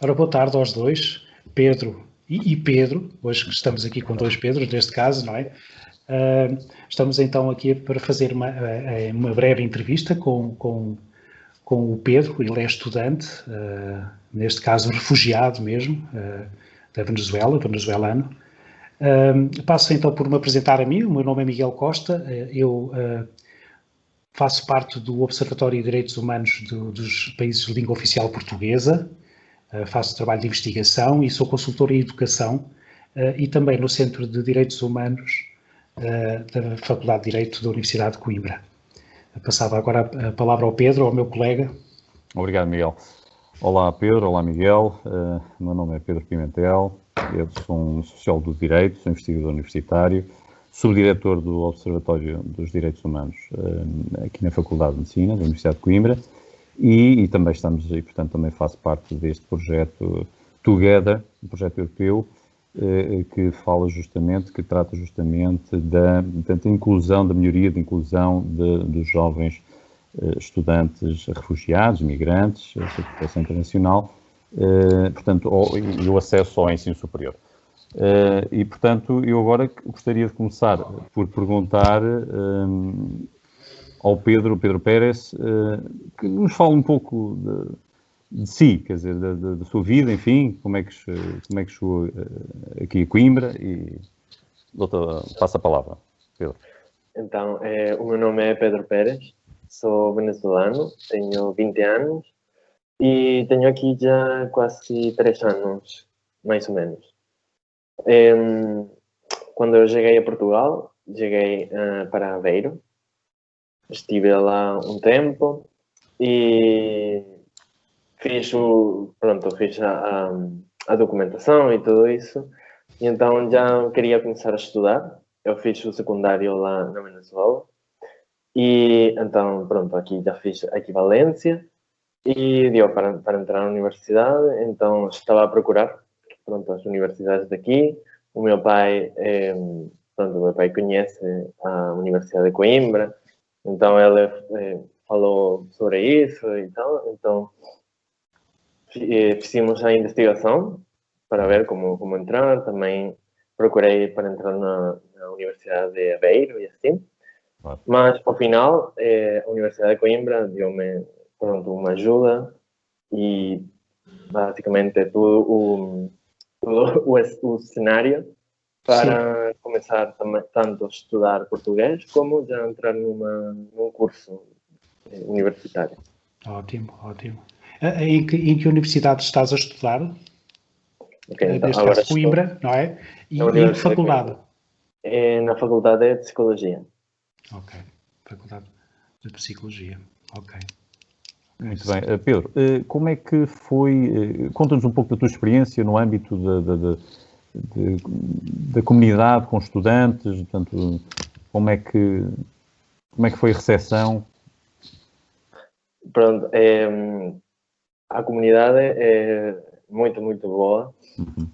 Ora, boa tarde aos dois, Pedro e Pedro, hoje estamos aqui com dois Pedros, neste caso, não é? Estamos então aqui para fazer uma breve entrevista com o Pedro. Ele é estudante, neste caso refugiado mesmo, da Venezuela, venezuelano. Passo então por me apresentar a mim. O meu nome é Miguel Costa, eu faço parte do Observatório de Direitos Humanos dos países de língua oficial portuguesa. Faço trabalho de investigação e sou consultor em educação e também no Centro de Direitos Humanos da Faculdade de Direito da Universidade de Coimbra. Passava agora a palavra ao Pedro, ao meu colega. Obrigado, Miguel. Olá, Pedro. Olá, Miguel. Meu nome é Pedro Pimentel. Eu sou um sociólogo do direito, sou investigador universitário, subdiretor do Observatório dos Direitos Humanos aqui na Faculdade de Medicina da Universidade de Coimbra. E também portanto, também faço parte deste projeto Together, um projeto europeu que trata justamente da inclusão, da melhoria da inclusão dos jovens estudantes refugiados, migrantes, a proteção internacional, portanto, e o acesso ao ensino superior. E, portanto, eu agora gostaria de começar por perguntar ao Pedro Pérez, que nos fala um pouco de si, quer dizer, da sua vida, enfim, como é que chegou aqui a Coimbra, e passa a palavra, Pedro. Então, o meu nome é Pedro Pérez, sou venezuelano, tenho 20 anos e tenho aqui já quase 3 anos, mais ou menos. Quando eu cheguei a Portugal, cheguei para Aveiro. Estive lá um tempo e fiz a documentação e tudo isso. E então já queria começar a estudar. Eu fiz o secundário lá na Venezuela. E então, pronto, aqui já fiz a equivalência e deu para entrar na universidade. Então estava a procurar, pronto, as universidades daqui. O meu pai conhece a Universidade de Coimbra. Então, ele falou sobre isso e tal. Então, fizemos a investigação para ver como entrar. Também procurei para entrar na Universidade de Aveiro e assim. Mas, ao final, a Universidade de Coimbra deu-me uma ajuda e, basicamente, todo o cenário para começar também, tanto a estudar português como já entrar num curso universitário. Ótimo. Em que universidade estás a estudar? Okay, então, neste caso Coimbra, não é? E em que faculdade? Na Faculdade de Psicologia. Ok, Faculdade de Psicologia, ok. Muito bem. Pedro, como é que foi, conta-nos um pouco da tua experiência no âmbito da comunidade com estudantes, portanto, como é que foi a recepção? Pronto, a comunidade é muito boa.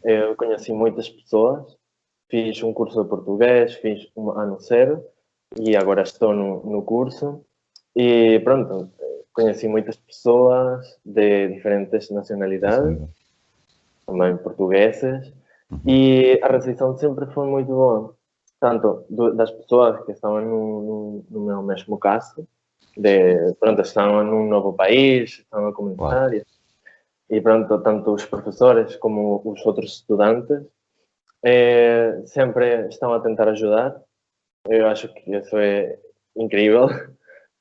Eu conheci muitas pessoas, fiz um curso de português, fiz um ano zero e agora estou no curso. E pronto, conheci muitas pessoas de diferentes nacionalidades, também portuguesas. E a recepção sempre foi muito boa, tanto das pessoas que estavam no meu mesmo caso, estavam num novo país, estavam a começar, e pronto, tanto os professores como os outros estudantes sempre estão a tentar ajudar. Eu acho que isso é incrível.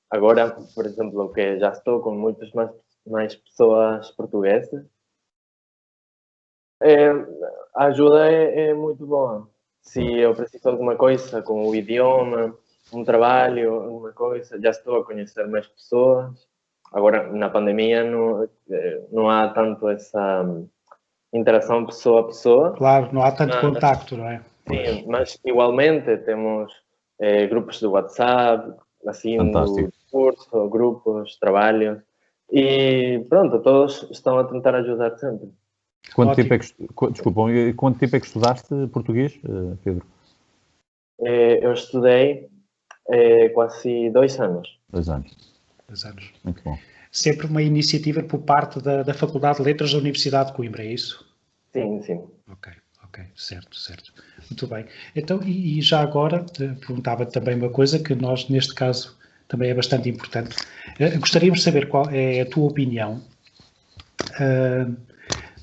Agora, por exemplo, que já estou com muitas mais pessoas portuguesas, a ajuda é muito boa. Se eu preciso de alguma coisa com o idioma, um trabalho, alguma coisa, já estou a conhecer mais pessoas. Agora, na pandemia, não há tanto essa interação pessoa a pessoa. Claro, não há tanto contacto, não é? Sim, mas igualmente temos grupos de WhatsApp, assim, do curso, grupos, trabalhos. E pronto, todos estão a tentar ajudar sempre. Quanto tempo é que estudaste português, Pedro? Eu estudei quase 2 anos. 2 anos. 2 anos. Muito bom. sempre uma iniciativa por parte da Faculdade de Letras da Universidade de Coimbra, é isso? Sim, sim. Ok, certo. Muito bem. Então, e já agora, perguntava também uma coisa que nós, neste caso, também é bastante importante. Gostaríamos de saber qual é a tua opinião.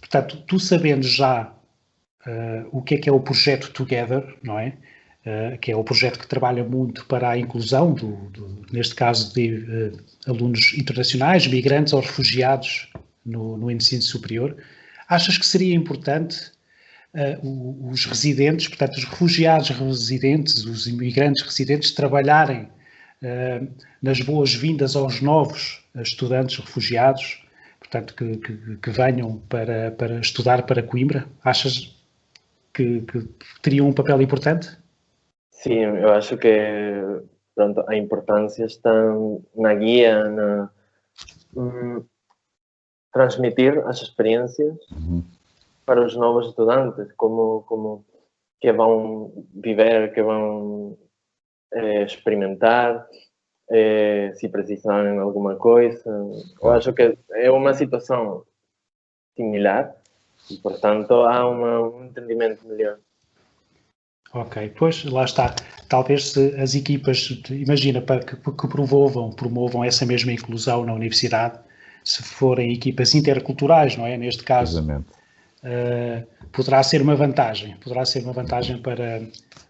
Portanto, tu sabendo já o que é o projeto Together, não é? Que é o projeto que trabalha muito para a inclusão, neste caso, de alunos internacionais, migrantes ou refugiados no ensino superior. Achas que seria importante os residentes, portanto, os refugiados residentes, os imigrantes residentes, trabalharem nas boas-vindas aos novos estudantes refugiados, portanto, que venham para estudar para Coimbra? Achas que teriam um papel importante? Sim, eu acho que pronto, a importância está na guia, na transmitir as experiências para os novos estudantes, como que vão viver, que vão experimentar, se precisarem de alguma coisa. Eu acho que é uma situação similar e, portanto, há um entendimento melhor. Ok, pois lá está. Talvez se as equipas, imagina, para que promovam essa mesma inclusão na universidade, se forem equipas interculturais, não é? Neste caso, poderá ser uma vantagem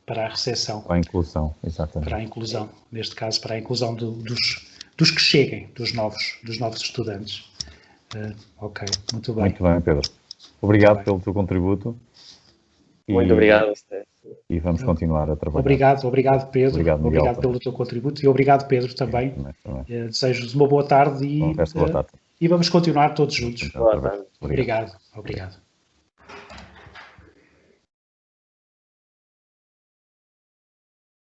para a recepção. Para a inclusão, exatamente. Para a inclusão, neste caso, para a inclusão dos que cheguem, dos novos estudantes. Ok, muito bem. Muito bem, Pedro. Obrigado pelo teu contributo. Muito obrigado a você. E vamos continuar a trabalhar. Obrigado Pedro. Obrigado pelo teu contributo e obrigado, Pedro, também. Desejo-vos uma boa tarde e vamos continuar todos juntos. Boa tarde. Obrigado.